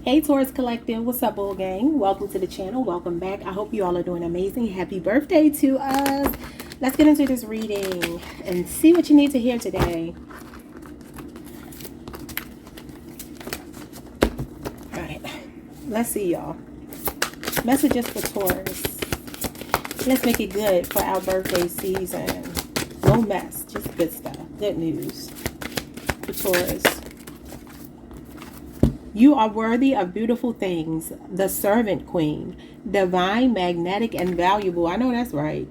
Hey Taurus Collective, what's up, Bull Gang? Welcome to the channel. Welcome back. I hope you all are doing amazing. Happy birthday to us. Let's get into this reading and see what you need to hear today. All right, let's see, y'all. Messages for Taurus. Let's make it good for our birthday season. No mess, just good stuff. Good news for Taurus. You are worthy of beautiful things, the servant queen, divine, magnetic, and valuable. I know that's right.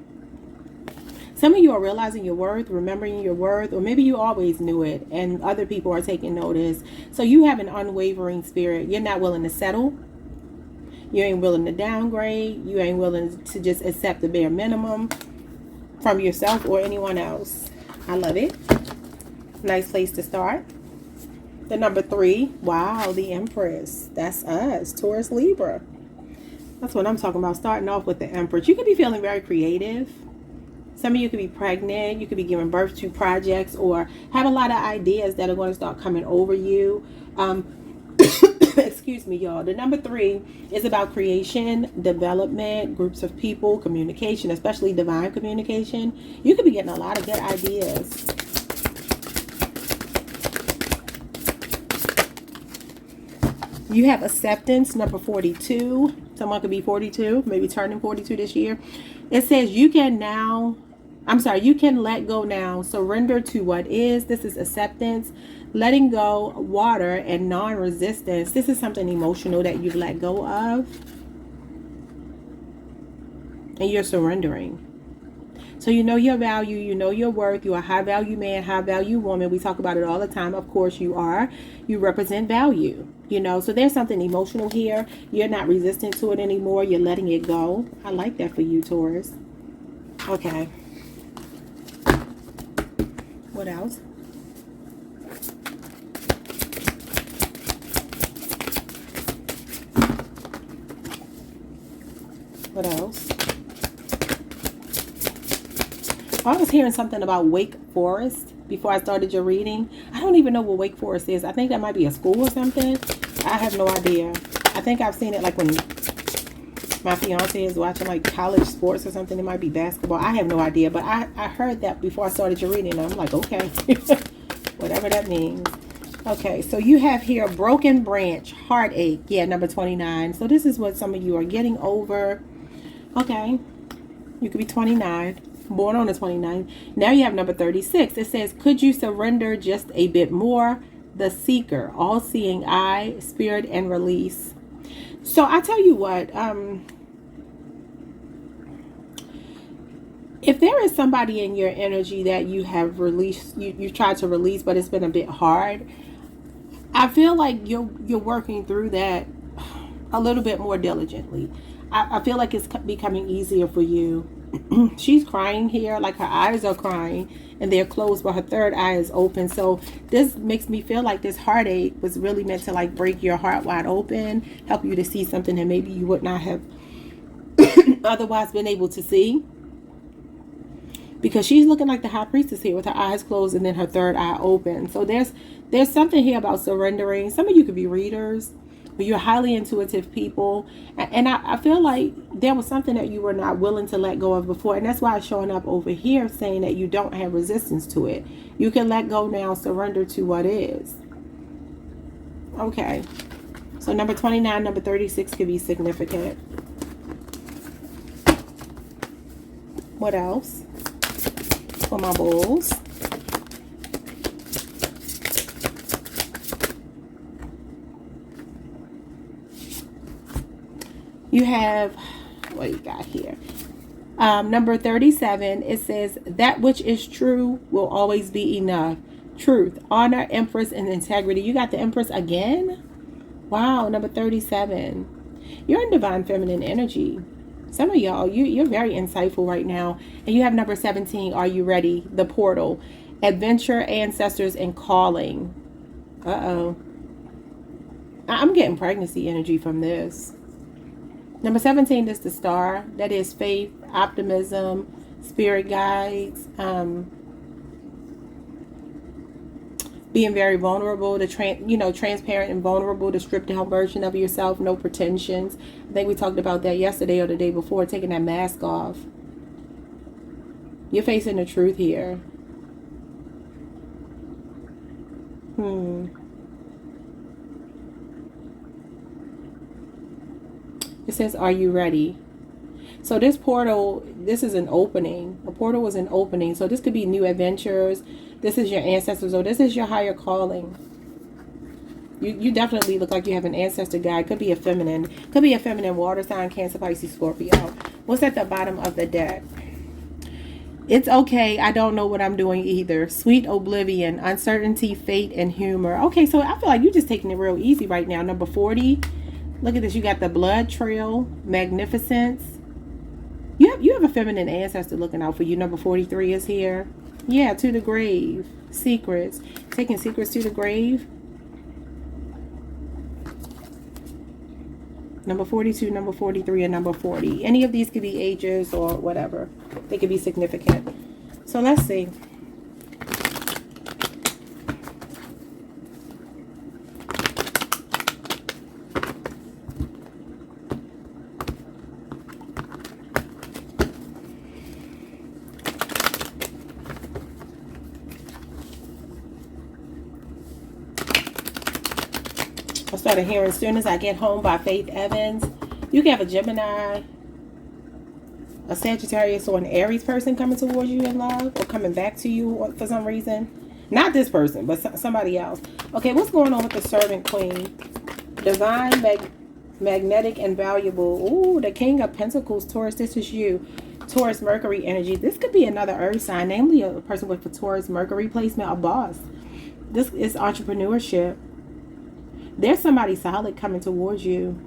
Some of you are realizing your worth, remembering your worth, or maybe you always knew it and other people are taking notice. So you have an unwavering spirit. You're not willing to settle. You ain't willing to downgrade. You ain't willing to just accept the bare minimum from yourself or anyone else. I love it. Nice place to start. The number 3, wow, the Empress. That's us, Taurus, Libra. That's what I'm talking about, starting off with the Empress. You could be feeling very creative. Some of you could be pregnant. You could be giving birth to projects or have a lot of ideas that are going to start coming over you. Excuse me, y'all. The number 3 is about creation, development, groups of people, communication, especially divine communication. You could be getting a lot of good ideas. You have acceptance, number 42. Someone could be 42, maybe turning 42 this year. It says you can let go now, surrender to what is. This is acceptance, letting go, water, and non-resistance. This is something emotional that you've let go of. And you're surrendering. So you know your value, you know your worth. You're a high value man, high value woman. We talk about it all the time. Of course you are. You represent value, you know. So there's something emotional here. You're not resistant to it anymore. You're letting it go. I like that for you, Taurus. Okay. What else? What else? I was hearing something about Wake Forest before I started your reading. I don't even know what Wake Forest is. I think that might be a school or something. I have no idea. I think I've seen it like when my fiance is watching like college sports or something. It might be basketball. I have no idea. But I heard that before I started your reading. And I'm like, okay. Whatever that means. Okay, so you have here broken branch, heartache. Yeah, number 29. So this is what some of you are getting over. Okay. You could be 29. Born on the 29th. Now you have number 36. It says, could you surrender just a bit more? The seeker, all-seeing eye, spirit, and release. So I tell you what, if there is somebody in your energy that you have released, you tried to release, but it's been a bit hard, I feel like you're working through that a little bit more diligently. I feel like it's becoming easier for you. She's crying here, like her eyes are crying and they're closed, but her third eye is open. So this makes me feel like this heartache was really meant to like break your heart wide open, help you to see something that maybe you would not have otherwise been able to see. Because she's looking like the high priestess here with her eyes closed and then her third eye open. So there's something here about surrendering. Some of you could be readers. But you're highly intuitive people. And I feel like there was something that you were not willing to let go of before. And that's why it's showing up over here saying that you don't have resistance to it. You can let go now, surrender to what is. Okay. So number 29, number 36 could be significant. What else? For my bulls. You have, what you got here? Number 37, it says, that which is true will always be enough. Truth, honor, empress, and integrity. You got the empress again? Wow, number 37. You're in divine feminine energy. Some of y'all, you're very insightful right now. And you have number 17, are you ready? The portal, adventure, ancestors, and calling. Uh-oh. I'm getting pregnancy energy from this. Number 17 is the star. That is faith, optimism, spirit guides, being very vulnerable, to transparent and vulnerable, the stripped down version of yourself, no pretensions. I think we talked about that yesterday or the day before, taking that mask off. You're facing the truth here. It says, are you ready? So this portal, this is an opening. A portal is an opening. So this could be new adventures. This is your ancestors, or this is your higher calling. You definitely look like you have an ancestor guide. Could be a feminine. Could be a feminine, water sign, Cancer, Pisces, Scorpio. What's at the bottom of the deck? It's okay. I don't know what I'm doing either. Sweet oblivion, uncertainty, fate, and humor. Okay, so I feel like you're just taking it real easy right now. Number 40. Look at this. You got the blood trail, magnificence. You have a feminine ancestor looking out for you. Number 43 is here. Yeah, to the grave. Secrets. Taking secrets to the grave. Number 42, number 43, and number 40. Any of these could be ages or whatever. They could be significant. So let's see. I started hearing Soon As I Get Home by Faith Evans. You can have a Gemini, a Sagittarius, or an Aries person coming towards you in love, or coming back to you for some reason. Not this person, but somebody else. Okay, what's going on with the Servant Queen? Divine, magnetic, and valuable. Ooh, the King of Pentacles, Taurus. This is you. Taurus, Mercury energy. This could be another earth sign, namely a person with a Taurus, Mercury placement, a boss. This is entrepreneurship. There's somebody solid coming towards you.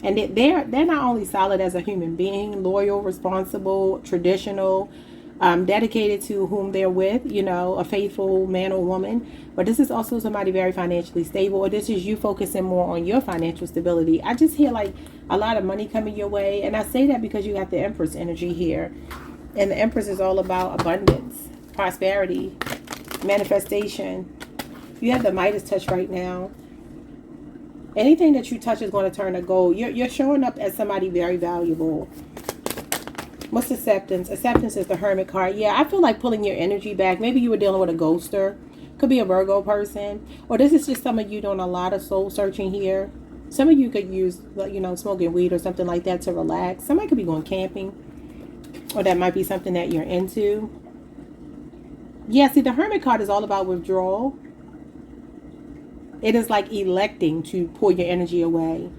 And they're not only solid as a human being, loyal, responsible, traditional, dedicated to whom they're with, a faithful man or woman. But this is also somebody very financially stable, or this is you focusing more on your financial stability. I just hear like a lot of money coming your way. And I say that because you got the Empress energy here. And the Empress is all about abundance, prosperity, manifestation. You have the Midas touch right now. Anything that you touch is going to turn to gold. You're showing up as somebody very valuable. What's acceptance? Acceptance is the Hermit card. Yeah, I feel like pulling your energy back. Maybe you were dealing with a ghoster. Could be a Virgo person. Or this is just some of you doing a lot of soul searching here. Some of you could use, smoking weed or something like that to relax. Somebody could be going camping. Or that might be something that you're into. Yeah, see, the Hermit card is all about withdrawal. It is like electing to pull your energy away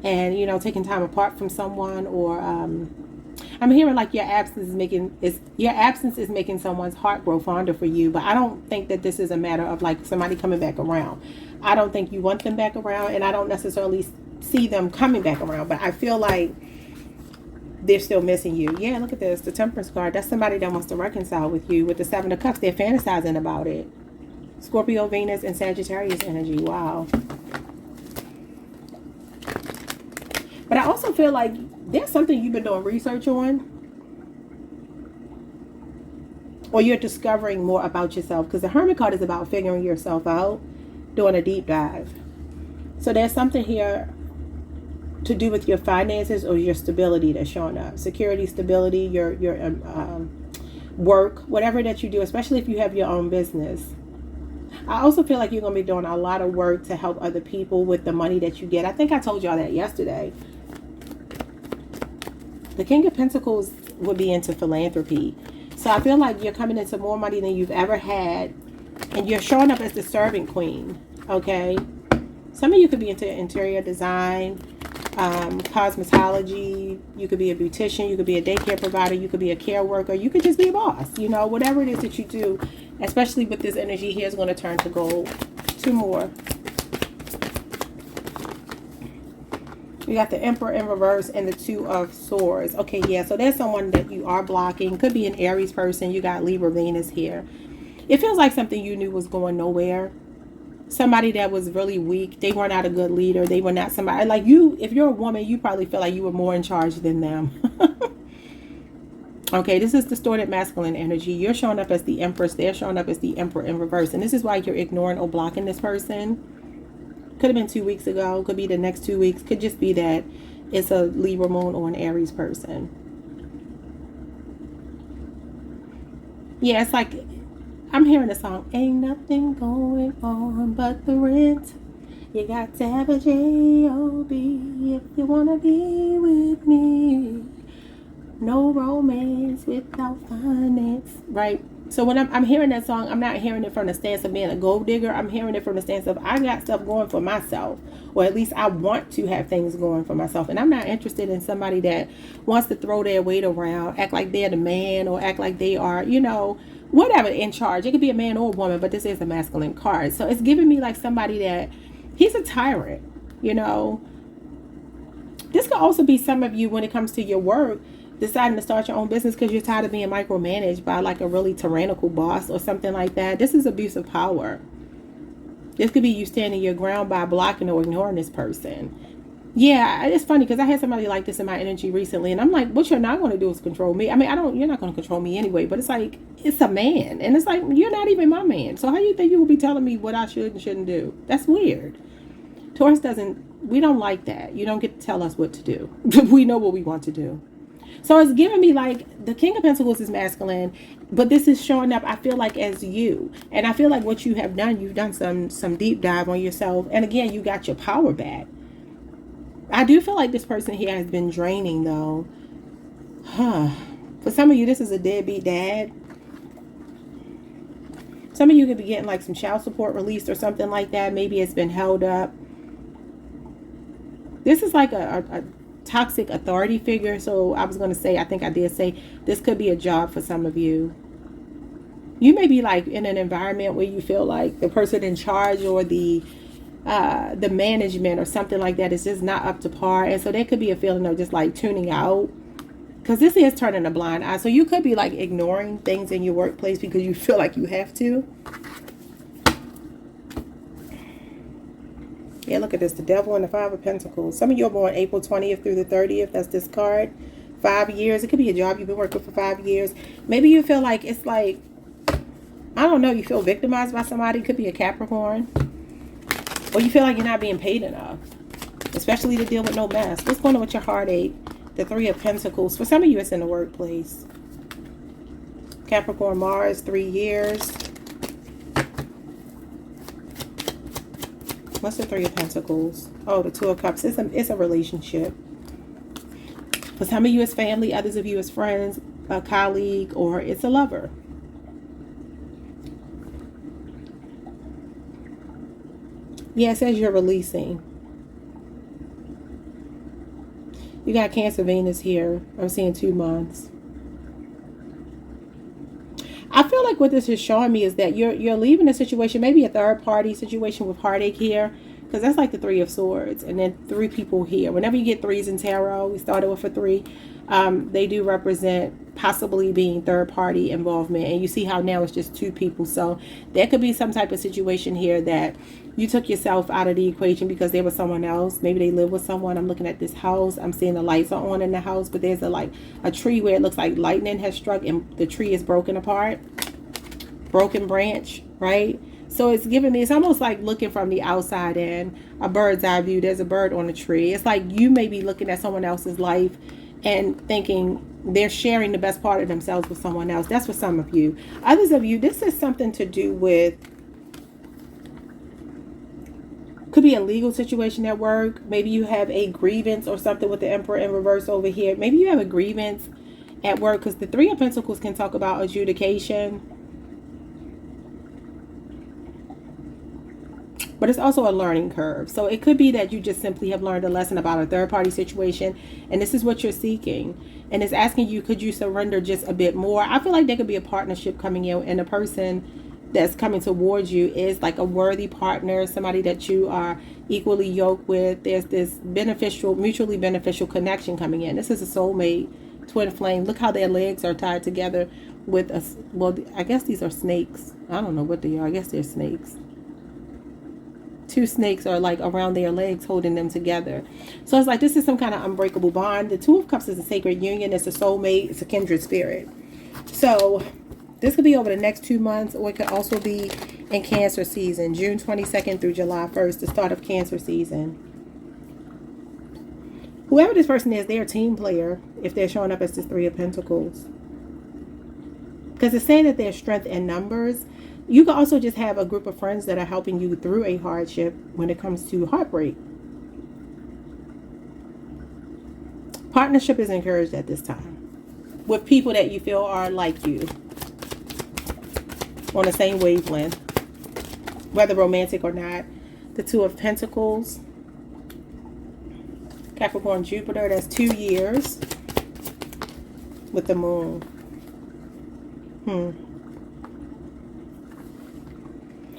and, taking time apart from someone, or I'm hearing like your absence is making someone's heart grow fonder for you. But I don't think that this is a matter of like somebody coming back around. I don't think you want them back around, and I don't necessarily see them coming back around, but I feel like they're still missing you. Yeah, look at this. The Temperance card. That's somebody that wants to reconcile with you. With the Seven of Cups, they're fantasizing about it. Scorpio, Venus, and Sagittarius energy. Wow. But I also feel like there's something you've been doing research on, or you're discovering more about yourself, because the Hermit card is about figuring yourself out, doing a deep dive. So there's something here to do with your finances or your stability that's showing up. Security, stability, your work, whatever that you do, especially if you have your own business. I also feel like you're going to be doing a lot of work to help other people with the money that you get. I think I told y'all that yesterday. The King of Pentacles would be into philanthropy. So I feel like you're coming into more money than you've ever had. And you're showing up as the Servant Queen. Okay? Some of you could be into interior design, cosmetology. You could be a beautician. You could be a daycare provider. You could be a care worker. You could just be a boss. Whatever it is that you do. Especially with this energy here, is going to turn to gold. Two more. You got the Emperor in reverse and the Two of Swords. Okay, yeah. So there's someone that you are blocking. Could be an Aries person. You got Libra, Venus here. It feels like something you knew was going nowhere. Somebody that was really weak. They were not a good leader. They were not somebody like you. If you're a woman, you probably feel like you were more in charge than them. Okay, this is distorted masculine energy. You're showing up as the Empress. They're showing up as the Emperor in reverse. And this is why you're ignoring or blocking this person. Could have been 2 weeks ago. Could be the next 2 weeks. Could just be that it's a Libra moon or an Aries person. Yeah, it's like I'm hearing the song. Ain't nothing going on but the rent. You got to have a J-O-B if you want to be with me. No romance without finance, right? So when I'm hearing that song, I'm not hearing it from the stance of being a gold digger. I'm hearing it from the stance of I got stuff going for myself, or at least I want to have things going for myself. And I'm not interested in somebody that wants to throw their weight around, act like they're the man, or act like they are, you know, whatever, in charge. It could be a man or a woman, but this is a masculine card. So it's giving me like somebody that he's a tyrant, you know. This could also be some of you when it comes to your work, deciding to start your own business because you're tired of being micromanaged by like a really tyrannical boss or something like that. This is abuse of power. This could be you standing your ground by blocking or ignoring this person. Yeah, it's funny because I had somebody like this in my energy recently, and I'm like, what you're not going to do is control me. I mean, you're not going to control me anyway, but it's like, it's a man. And it's like, you're not even my man. So how do you think you will be telling me what I should and shouldn't do? That's weird. Taurus we don't like that. You don't get to tell us what to do. We know what we want to do. So it's giving me like the King of Pentacles is masculine, but this is showing up, I feel like, as you. And I feel like what you have done, you've done some deep dive on yourself. And again, you got your power back. I do feel like this person here has been draining though. For some of you, this is a deadbeat dad. Some of you could be getting like some child support released or something like that. Maybe it's been held up. This is like a toxic authority figure. So I was going to say, I think I did say, this could be a job for some of you. You may be like in an environment where you feel like the person in charge or the management or something like that is just not up to par. And so there could be a feeling of just like tuning out, because this is turning a blind eye. So you could be like ignoring things in your workplace because you feel like you have to. Yeah, look at this. The Devil and the Five of Pentacles. Some of you are born April 20th through the 30th. That's this card. 5 years. It could be a job you've been working for 5 years. Maybe you feel like it's like, I don't know, you feel victimized by somebody. It could be a Capricorn. Or you feel like you're not being paid enough, especially to deal with no mess. What's going on with your heartache? The Three of Pentacles. For some of you, it's in the workplace. Capricorn, Mars, 3 years. What's the Three of Pentacles? Oh, the Two of Cups. It's a relationship. For some of you, it's family. Others of you, it's friends, a colleague, or it's a lover. Yeah, it says you're releasing. You got Cancer Venus here. I'm seeing 2 months. I feel like what this is showing me is that you're leaving a situation, maybe a third party situation with heartache here, because that's like the Three of Swords, and then 3 people here. Whenever you get 3s in tarot, we started with a 3. They do represent possibly being third party involvement, and you see how now it's just 2 people. So there could be some type of situation here that you took yourself out of the equation because there was someone else. Maybe they live with someone. I'm looking at this house. I'm seeing the lights are on in the house, but there's a tree where it looks like lightning has struck and the tree is broken apart. Broken branch, right? So it's giving me, it's almost like looking from the outside in, a bird's eye view. There's a bird on a tree. It's like you may be looking at someone else's life and thinking they're sharing the best part of themselves with someone else. That's for some of you. Others of you, this is something to do with, could be a legal situation at work. Maybe you have a grievance or something with the Emperor in reverse over here. Maybe you have a grievance at work, because the Three of Pentacles can talk about adjudication. But it's also a learning curve. So it could be that you just simply have learned a lesson about a third party situation, and this is what you're seeking. And it's asking you, could you surrender just a bit more? I feel like there could be a partnership coming in, and the person that's coming towards you is like a worthy partner, somebody that you are equally yoked with. There's this beneficial, mutually beneficial connection coming in. This is a soulmate, twin flame. Look how their legs are tied together with a, well, I guess these are snakes. I don't know what they are. I guess they're snakes. two snakes are like around their legs holding them together. So it's like this is some kind of unbreakable bond. The Two of Cups is a sacred union. It's a soulmate. It's a kindred spirit. So this could be over the next 2 months, or it could also be in Cancer season, June 22nd through July 1st, the start of Cancer season. Whoever this person is, they're a team player if they're showing up as this Three of Pentacles. Because it's saying that there's strength in numbers. You can also just have a group of friends that are helping you through a hardship when it comes to heartbreak. Partnership is encouraged at this time with people that you feel are like you, on the same wavelength, whether romantic or not. The Two of Pentacles, Capricorn, Jupiter, that's 2 years with the moon.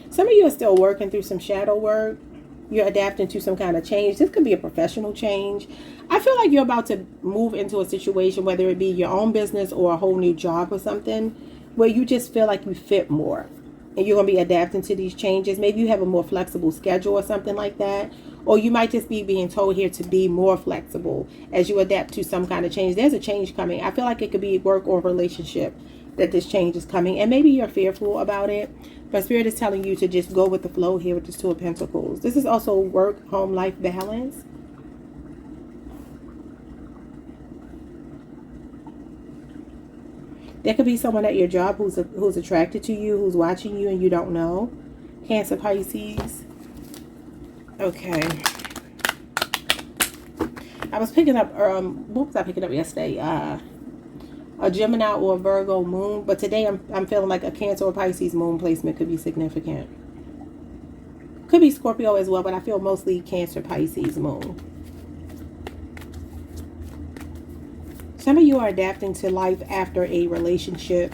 Some of you are still working through some shadow work. You're adapting to some kind of change. This could be a professional change. I feel like you're about to move into a situation, whether it be your own business or a whole new job or something, where you just feel like you fit more. And you're going to be adapting to these changes. Maybe you have a more flexible schedule or something like that. Or you might just be being told here to be more flexible as you adapt to some kind of change. There's a change coming. I feel like it could be work or relationship that this change is coming. And maybe you're fearful about it. But Spirit is telling you to just go with the flow here with this Two of Pentacles. This is also work, home, life balance. There could be someone at your job who's attracted to you, who's watching you and you don't know. Cancer, Pisces. Okay. I was picking up, what was I picking up yesterday? A Gemini or a Virgo moon. But today I'm feeling like a Cancer or Pisces moon placement could be significant. Could be Scorpio as well, but I feel mostly Cancer, Pisces moon. Some of you are adapting to life after a relationship,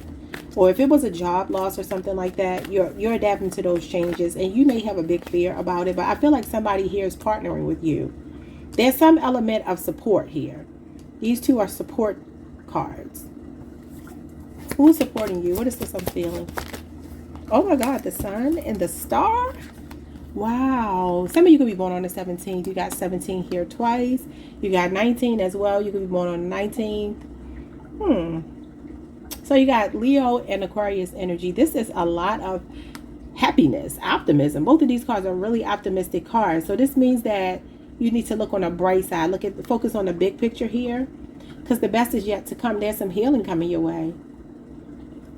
or if it was a job loss or something like that, you're adapting to those changes, and you may have a big fear about it, but I feel like somebody here is partnering with you. There's some element of support here. These two are support cards. Who's supporting you? What is this I'm feeling? Oh my God, the Sun and the Star. Wow. Some of you could be born on the 17th. You got 17 here twice. You got 19 as well. You could be born on the 19th. So you got Leo and Aquarius energy. This is a lot of happiness, optimism. Both of these cards are really optimistic cards. So this means that you need to look on the bright side. Focus on the big picture here, because the best is yet to come. There's some healing coming your way.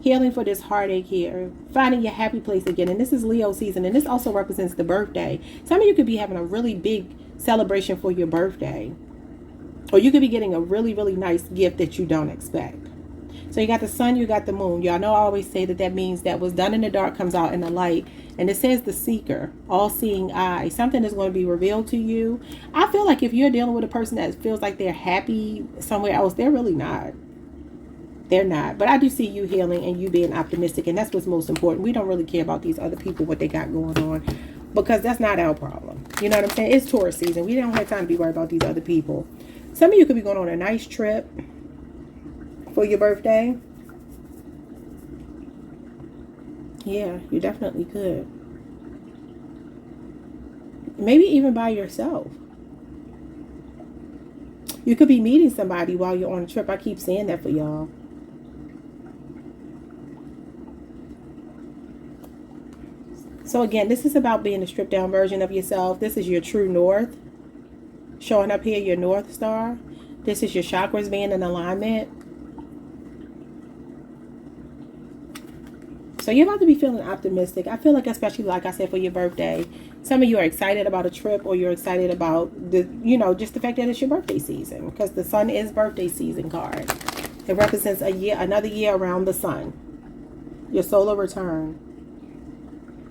Healing for this heartache here. Finding your happy place again. And this is Leo season. And this also represents the birthday. Some of you could be having a really big celebration for your birthday. Or you could be getting a really, really nice gift that you don't expect. So you got the Sun, you got the Moon. Y'all know I always say that means that what's done in the dark comes out in the light. And it says the seeker, all-seeing eye. Something is going to be revealed to you. I feel like if you're dealing with a person that feels like they're happy somewhere else, they're really not. They're not. But I do see you healing and you being optimistic. And that's what's most important. We don't really care about these other people, what they got going on. Because that's not our problem. You know what I'm saying? It's Taurus season. We don't have time to be worried about these other people. Some of you could be going on a nice trip for your birthday. Yeah, you definitely could. Maybe even by yourself. You could be meeting somebody while you're on a trip. I keep saying that for y'all. So again, this is about being a stripped down version of yourself. This is your true north. Showing up here, your North Star. This is your chakras being in alignment. So you're about to be feeling optimistic. I feel like, especially like I said, for your birthday, some of you are excited about a trip, or you're excited about the, just the fact that it's your birthday season, because the Sun is birthday season card. It represents a year, another year around the Sun. Your solar return.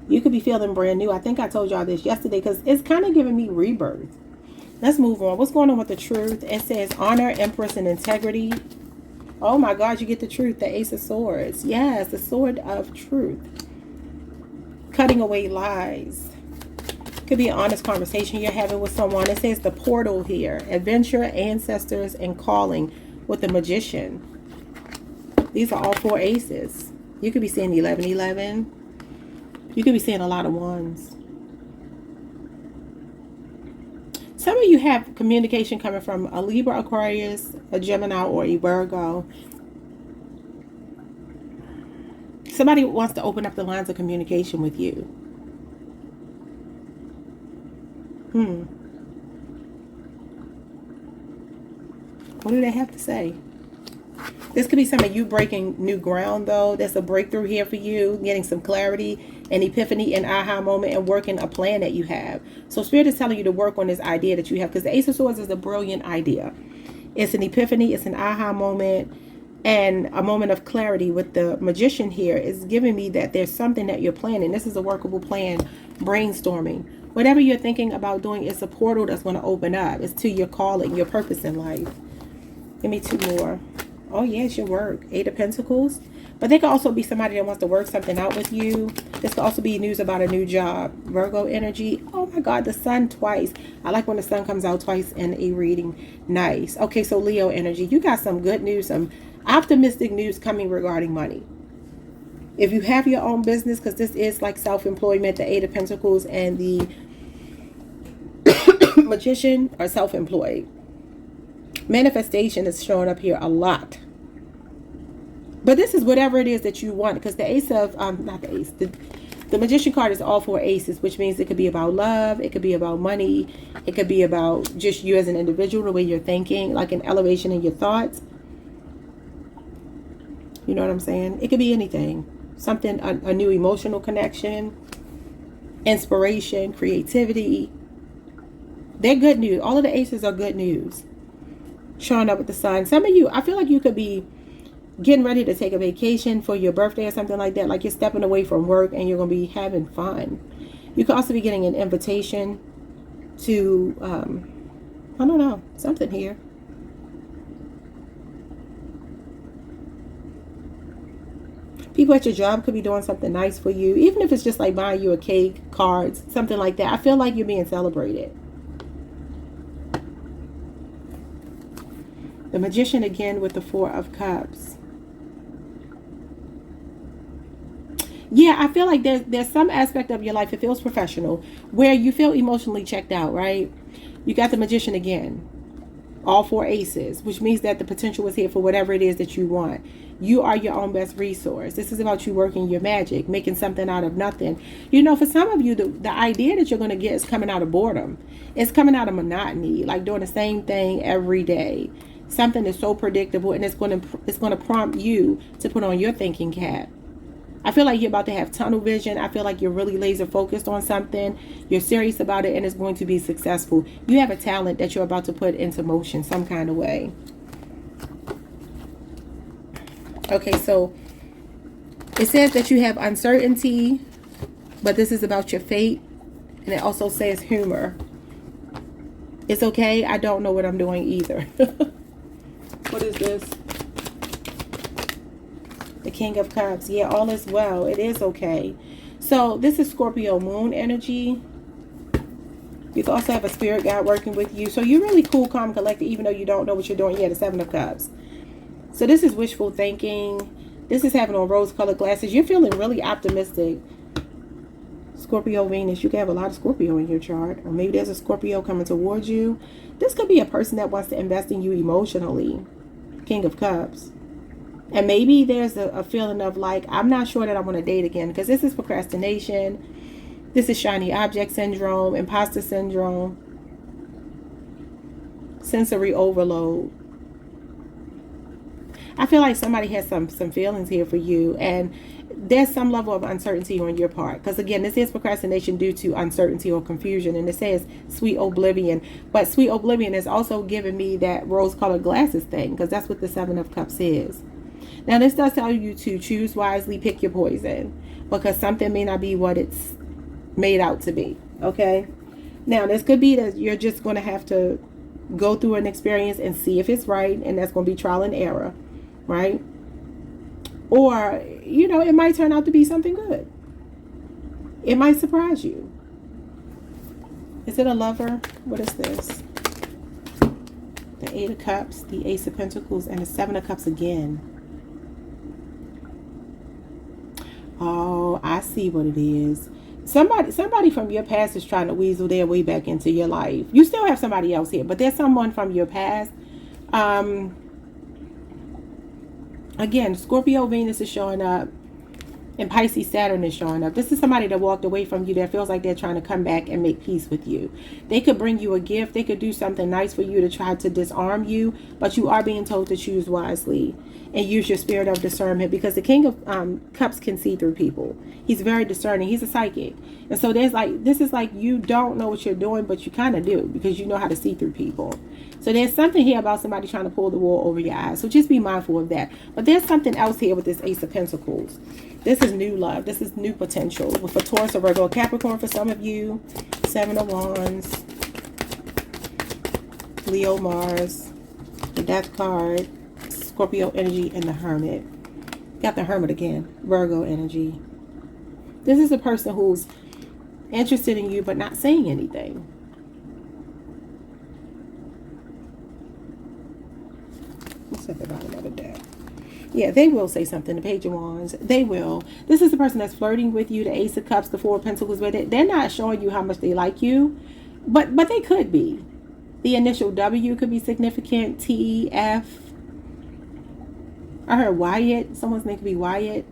You could be feeling brand new. I think I told y'all this yesterday, because it's kind of giving me rebirth. Let's move on. What's going on with the truth? It says honor, empress, and integrity. Oh my God, you get the truth. The Ace of Swords. Yes, the sword of truth. Cutting away lies. Could be an honest conversation you're having with someone. It says the portal here. Adventure, ancestors, and calling with the magician. These are all 4 aces. You could be seeing 1111. You could be seeing a lot of ones. some of you have communication coming from a Libra, Aquarius, a Gemini, or a Virgo. Somebody wants to open up the lines of communication with you. What do they have to say? This could be some of you breaking new ground, though. There's a breakthrough here for you, getting some clarity, an epiphany, an aha moment, and working a plan that you have. So Spirit is telling you to work on this idea that you have, because the Ace of Swords is a brilliant idea. It's an epiphany, it's an aha moment, and a moment of clarity. With the Magician here is giving me that there's something that you're planning. This is a workable plan, brainstorming. Whatever you're thinking about doing is a portal that's going to open up. It's to your calling, your purpose in life. Give me two more. Oh, yes, your work. 8 of Pentacles. But they could also be somebody that wants to work something out with you. This could also be news about a new job. Virgo energy. Oh, my God, the sun twice. I like when the sun comes out twice in a reading. Nice. Okay, so Leo energy. You got some good news, some optimistic news coming regarding money. If you have your own business, because this is like self-employment, the 8 of Pentacles and the Magician are self-employed. Manifestation is showing up here a lot. But this is whatever it is that you want, because the Ace of, not the Ace, the Magician card is all 4 aces, which means it could be about love, it could be about money, it could be about just you as an individual, the way you're thinking, like an elevation in your thoughts. You know what I'm saying? It could be anything. Something, a new emotional connection, inspiration, creativity. They're good news. All of the aces are good news. Showing up with the sun. Some of you, I feel like you could be getting ready to take a vacation for your birthday or something like that. Like you're stepping away from work and you're going to be having fun. You could also be getting an invitation to, I don't know, something here. People at your job could be doing something nice for you. Even if it's just like buying you a cake, cards, something like that. I feel like you're being celebrated. The Magician again with the 4 of Cups. Yeah, I feel like there's some aspect of your life, it feels professional, where you feel emotionally checked out, right? You got the Magician again. All 4 aces, which means that the potential is here for whatever it is that you want. You are your own best resource. This is about you working your magic, making something out of nothing. You know, for some of you, the idea that you're going to get is coming out of boredom. It's coming out of monotony, like doing the same thing every day. Something is so predictable, and it's going to prompt you to put on your thinking cap. I feel like you're about to have tunnel vision. I feel like you're really laser focused on something. You're serious about it, and it's going to be successful. You have a talent that you're about to put into motion some kind of way. Okay, so it says that you have uncertainty, but this is about your fate. And it also says humor. It's okay. I don't know what I'm doing either. What is this? The King of Cups. Yeah, all is well. It is okay. So this is Scorpio moon energy. You can also have a spirit guide working with you. So you're really cool, calm, collected, even though you don't know what you're doing. Yeah, the 7 of Cups. So this is wishful thinking. This is having on rose-colored glasses. You're feeling really optimistic. Scorpio Venus. You can have a lot of Scorpio in your chart. Or maybe there's a Scorpio coming towards you. This could be a person that wants to invest in you emotionally. King of Cups. And maybe there's a feeling of like, I'm not sure that I want to date again. Because this is procrastination. This is shiny object syndrome. Imposter syndrome. Sensory overload. I feel like somebody has some feelings here for you. And there's some level of uncertainty on your part. Because again, this is procrastination due to uncertainty or confusion. And it says sweet oblivion. But sweet oblivion is also giving me that rose-colored glasses thing. Because that's what the 7 of Cups is. Now, this does tell you to choose wisely, pick your poison. Because something may not be what it's made out to be. Okay? Now, this could be that you're just going to have to go through an experience and see if it's right. And that's going to be trial and error. Right? Or, you know, it might turn out to be something good. It might surprise you. Is it a lover? What is this? The 8 of Cups, the Ace of Pentacles, and the 7 of Cups again. Oh, I see what it is. Somebody from your past is trying to weasel their way back into your life. You still have somebody else here, but there's someone from your past. Again, Scorpio Venus is showing up. And Pisces Saturn is showing up. This is somebody that walked away from you that feels like they're trying to come back and make peace with you. They could bring you a gift. They could do something nice for you to try to disarm you. But you are being told to choose wisely and use your spirit of discernment, because the King of Cups can see through people. He's very discerning. He's a psychic. And so this is like you don't know what you're doing, but you kind of do, because you know how to see through people. So there's something here about somebody trying to pull the wool over your eyes. So just be mindful of that. But there's something else here with this Ace of Pentacles. This is new love. This is new potential. For Taurus or Virgo, Capricorn for some of you. 7 of Wands. Leo, Mars. The Death card. Scorpio energy and the Hermit. Got the Hermit again. Virgo energy. This is a person who's interested in you but not saying anything. Let's at the bottom of the deck. Yeah, they will say something. The Page of Wands. They will. This is the person that's flirting with you. The Ace of Cups, the Four of Pentacles. But they're not showing you how much they like you. But they could be. The initial W could be significant. T, F. I heard Wyatt. Someone's name could be Wyatt.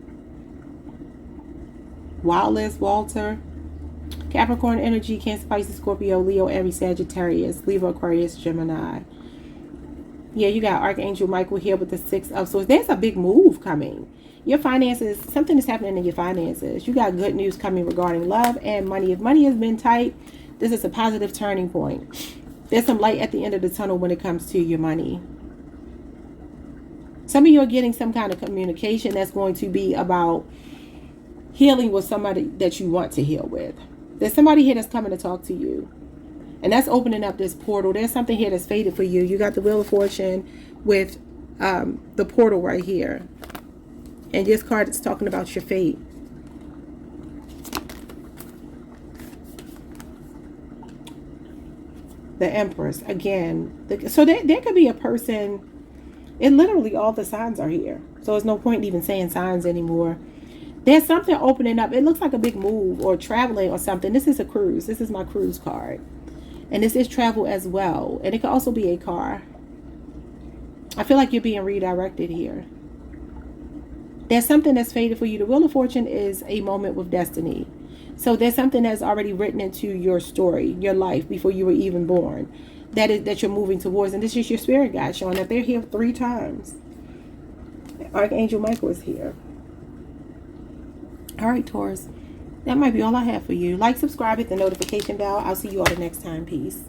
Wallace, Walter. Capricorn energy, Cancer, Pisces, Scorpio, Leo, Aries, Sagittarius, Libra, Aquarius, Gemini. Yeah, you got Archangel Michael here with the 6 of Swords. There's a big move coming. Your finances, something is happening in your finances. You got good news coming regarding love and money. If money has been tight, this is a positive turning point. There's some light at the end of the tunnel when it comes to your money. Some of you are getting some kind of communication that's going to be about healing with somebody that you want to heal with. There's somebody here that's coming to talk to you. And that's opening up this portal. There's something here that's fated for you. You got the Wheel of Fortune with the portal right here. And this card is talking about your fate. The Empress. Again. So there could be a person. And literally all the signs are here. So there's no point in even saying signs anymore. There's something opening up. It looks like a big move or traveling or something. This is a cruise. This is my cruise card. And this is travel as well. And it could also be a car. I feel like you're being redirected here. There's something that's fated for you. The Wheel of Fortune is a moment with destiny. So there's something that's already written into your story, your life, before you were even born. That you're moving towards. And this is your spirit guide showing up. They're here 3 times. Archangel Michael is here. All right, Taurus. That might be all I have for you. Like, subscribe, hit the notification bell. I'll see you all the next time. Peace.